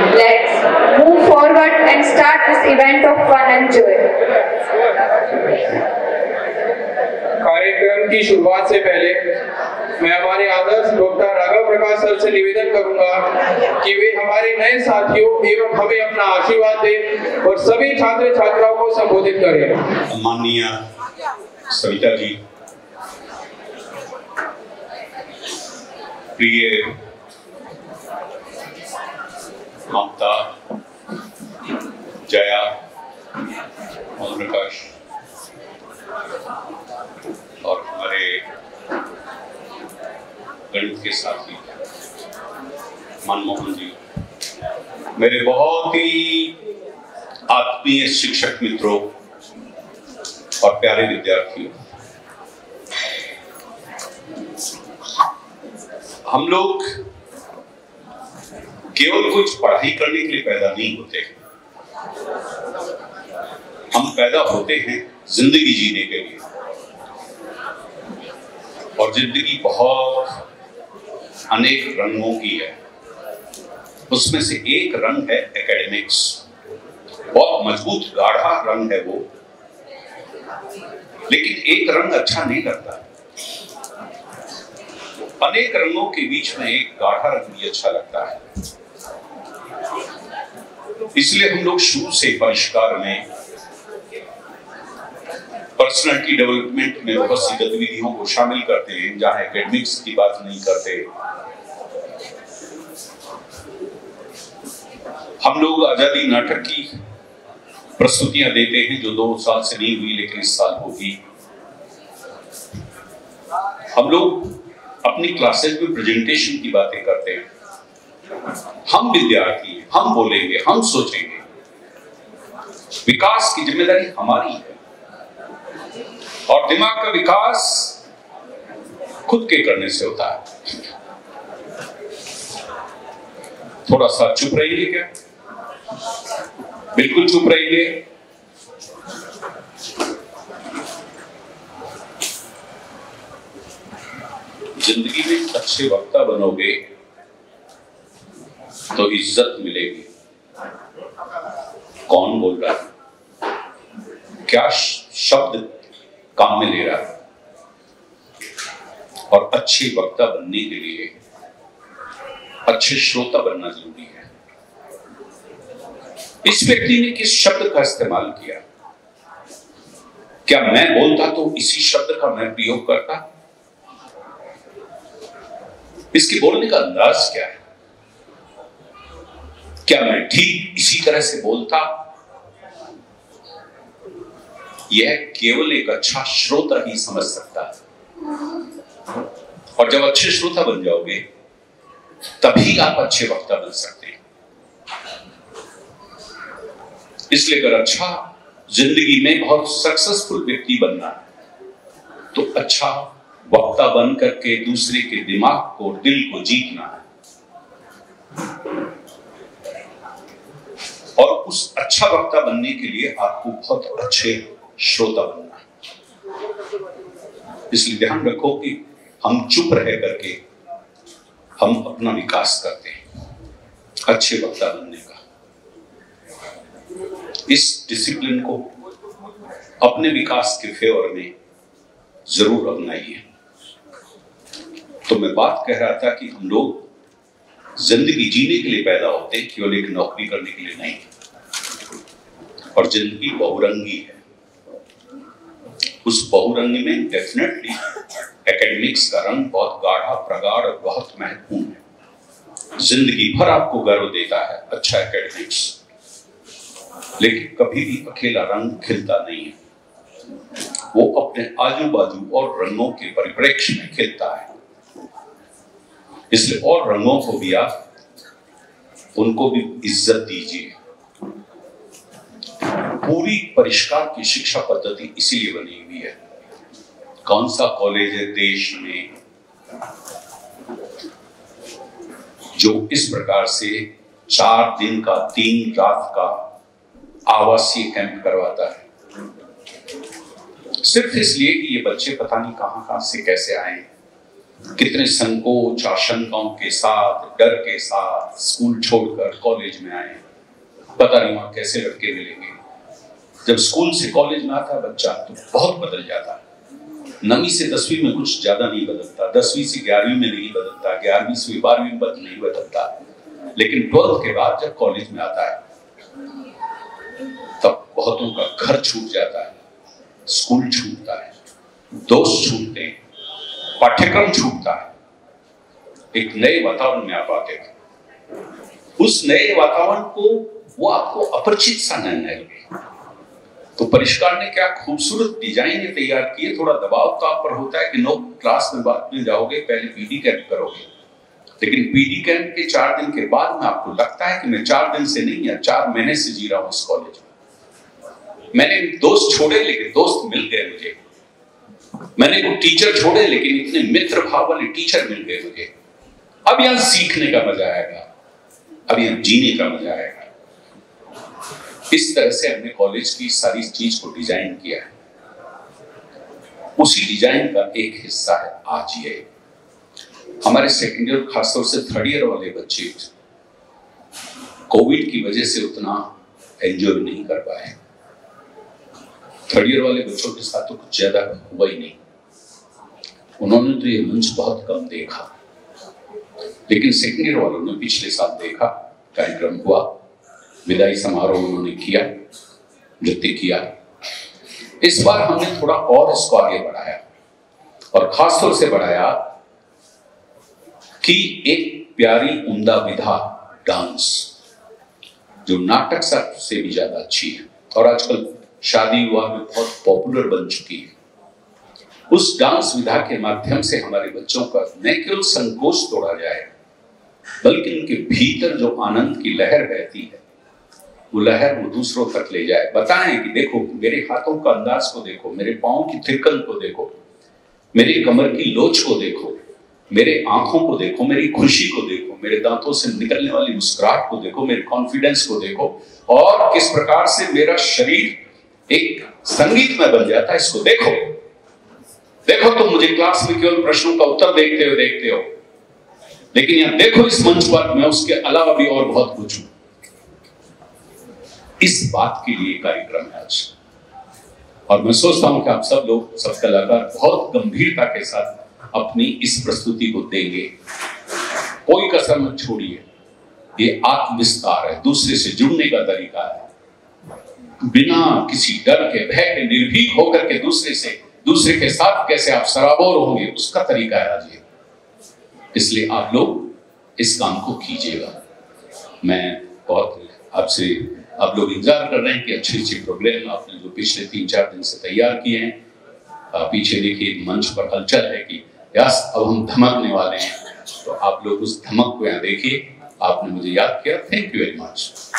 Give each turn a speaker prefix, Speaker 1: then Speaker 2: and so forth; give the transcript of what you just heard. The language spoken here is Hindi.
Speaker 1: Let's move forward and start this event of fun and joy.
Speaker 2: कार्यक्रम की शुरुआत से पहले मैं हमारे आदर्श डॉक्टर राघव प्रकाश सर से निवेदन करूंगा कि वे हमारे नए साथियों एवं हमें अपना आशीर्वाद दें और सभी छात्र छात्राओं को संबोधित करें।
Speaker 3: माननीय सविता जी, प्रिय ममता, जया, ओम प्रकाश और हमारे गणित के साथी मनमोहन जी, मेरे बहुत ही आत्मीय शिक्षक मित्रों और प्यारे विद्यार्थियों, हम लोग केवल कुछ पढ़ाई करने के लिए पैदा नहीं होते, हम पैदा होते हैं जिंदगी जीने के लिए। और जिंदगी बहुत अनेक रंगों की है, उसमें से एक रंग है एकेडमिक्स। बहुत मजबूत गाढ़ा रंग है वो, लेकिन एक रंग अच्छा नहीं लगता। अनेक रंगों के बीच में एक गाढ़ा रंग भी अच्छा लगता है। इसलिए हम लोग शुरू से परिष्कार में, पर्सनालिटी डेवलपमेंट में बहुत सी गतिविधियों को शामिल करते हैं, जहां एकेडमिक्स की बात नहीं करते। हम लोग आजादी नाटक की प्रस्तुतियां देते हैं जो 2 साल से नहीं हुई, लेकिन इस साल होगी। हम लोग अपनी क्लासेस में प्रेजेंटेशन की बातें करते हैं। हम विद्यार्थी हैं, हम बोलेंगे, हम सोचेंगे। विकास की जिम्मेदारी हमारी है और दिमाग का विकास खुद के करने से होता है। थोड़ा सा चुप रहिए क्या? बिल्कुल चुप रहिए। जिंदगी में अच्छे वक्ता बनोगे तो इज्जत मिलेगी। कौन बोल रहा है? क्या शब्द काम में ले रहा है? और अच्छे वक्ता बनने के लिए अच्छे श्रोता बनना जरूरी है। इस व्यक्ति ने किस शब्द का इस्तेमाल किया? क्या मैं बोलता तो इसी शब्द का मैं प्रयोग करता? इसके बोलने का अंदाज क्या है? क्या मैं ठीक इसी तरह से बोलता? यह केवल एक अच्छा श्रोता ही समझ सकता है। और जब अच्छे श्रोता बन जाओगे तभी आप अच्छे वक्ता बन सकते हैं। इसलिए अगर अच्छा जिंदगी में बहुत सक्सेसफुल व्यक्ति बनना है तो अच्छा वक्ता बन करके दूसरे के दिमाग को, दिल को जीतना है। और उस अच्छा वक्ता बनने के लिए आपको बहुत अच्छे श्रोता बनना है। इसलिए ध्यान रखो कि हम चुप रह करके हम अपना विकास करते हैं अच्छे वक्ता बनने का। इस डिसिप्लिन को अपने विकास के फेवर में जरूर अपनाइए। तो मैं बात कह रहा था कि हम लोग जिंदगी जीने के लिए पैदा होते हैं, केवल एक नौकरी करने के लिए नहीं। और जिंदगी बहुरंगी है। उस बहुरंगी में डेफिनेटली एकेडमिक्स का रंग बहुत गाढ़ा, प्रगाढ़ और बहुत महत्वपूर्ण है। जिंदगी भर आपको गर्व देता है अच्छा एकेडमिक्स, लेकिन कभी भी अकेला रंग खिलता नहीं है। वो अपने आजू बाजू और रंगों के परिप्रेक्ष्य में खिलता है। इसलिए और रंगों को भी आप उनको भी इज्जत दीजिए। पूरी परिष्कार की शिक्षा पद्धति इसीलिए बनी हुई है। कौन सा कॉलेज है देश में जो इस प्रकार से 4 दिन का 3 रात का आवासीय कैंप करवाता है, सिर्फ इसलिए कि ये बच्चे पता नहीं कहां से कैसे आए कितने संकोच आशंकाओं के साथ, डर के साथ स्कूल छोड़कर कॉलेज में आए। पता नहीं वहां कैसे लड़के मिलेंगे। जब स्कूल से कॉलेज में आता है बच्चा तो बहुत बदल जाता है। 9वीं से 10वीं में कुछ ज्यादा नहीं बदलता, 10वीं से 11वीं में नहीं बदलता, 11वीं से 12वीं में नहीं बदलता, लेकिन 12th के बाद जब कॉलेज में आता है तब बहुतों का घर छूट जाता है, स्कूल छूटता है, दोस्त छूटते हैं, पाठ्यक्रम छूटता है, एक नए वातावरण में आप आते हैं। उस नए वातावरण को वो आपको अपरिचित सा निर्णय लगे। तो परिष्कार ने क्या खूबसूरत डिजाइन तैयार किए। थोड़ा दबाव तो आप पर होता है कि 9 क्लास में बाद में जाओगे, पहले पीडी कैंप करोगे, लेकिन पीडी कैंप के 4 दिन के बाद में आपको लगता है कि मैं 4 दिन से नहीं या 4 महीने से जी रहा हूं इस कॉलेज में। मैंने दोस्त छोड़े लेकिन दोस्त मिल गए मुझे, मैंने वो टीचर छोड़े लेकिन इतने मित्र भाव वाले टीचर मिल गए मुझे। अब यहां सीखने का मजा आएगा, अब यहां जीने का मजा आएगा। इस तरह से हमने कॉलेज की सारी चीज को डिजाइन किया है। उसी डिजाइन का एक हिस्सा है आज ये हमारे सेकेंड ईयर, खासतौर से 3rd ईयर वाले बच्चे कोविड की वजह से उतना एंजॉय नहीं कर पाए। 3rd ईयर वाले बच्चों के साथ तो कुछ ज्यादा हुआ ही नहीं, उन्होंने तो ये मंच बहुत कम देखा, लेकिन सेकेंड ईयर वालों ने पिछले साल देखा, कार्यक्रम हुआ, विदाई समारोह उन्होंने किया, नृत्य किया। इस बार हमने थोड़ा और इसको आगे बढ़ाया और खासतौर से बढ़ाया कि एक प्यारी उम्दा विधा डांस जो नाटक से भी ज्यादा अच्छी है और आजकल शादी विवाह में बहुत पॉपुलर बन चुकी है। उस डांस विधा के माध्यम से हमारे बच्चों का न केवल संकोच तोड़ा जाए बल्कि उनके भीतर जो आनंद की लहर बहती है वो लहर वो दूसरों तक ले जाए। बताएं कि देखो मेरे हाथों का अंदाज को देखो, मेरे पाँव की थिरकन को देखो, मेरे कमर की लोच को देखो, मेरे आंखों को देखो, मेरी खुशी को देखो, मेरे दांतों से निकलने वाली मुस्कुराहट को देखो, मेरे कॉन्फिडेंस को देखो और किस प्रकार से मेरा शरीर एक संगीत में बन जाता है। इसको देखो। देखो तुम मुझे क्लास में केवल प्रश्नों का उत्तर देखते हो, लेकिन यहां देखो इस मंच पर मैं उसके अलावा भी और बहुत कुछ हूं। इस बात के लिए कार्यक्रम है आज और मैं सोचता हूं कि आप सब लोग, सब कलाकार बहुत गंभीरता के साथ अपनी इस प्रस्तुति को देंगे। कोई कसर मत छोड़िए। ये आत्मविस्तार है, दूसरे से जुड़ने का तरीका है। बिना किसी डर के, भय के, निर्भीक होकर के दूसरे के साथ कैसे आप सराबोर होंगे उसका तरीका है आज ये। इसलिए आप लोग इस काम को कीजिएगा। मैं बहुत आपसे, आप लोग इंतजार कर रहे हैं कि अच्छे प्रोग्राम आपने जो पिछले 3-4 दिन से तैयार किए हैं। पीछे देखिए मंच पर हलचल है कि यस अब हम धमकने वाले हैं, तो आप लोग उस धमक को यहाँ देखिए। आपने मुझे याद किया, थैंक यू वेरी मच।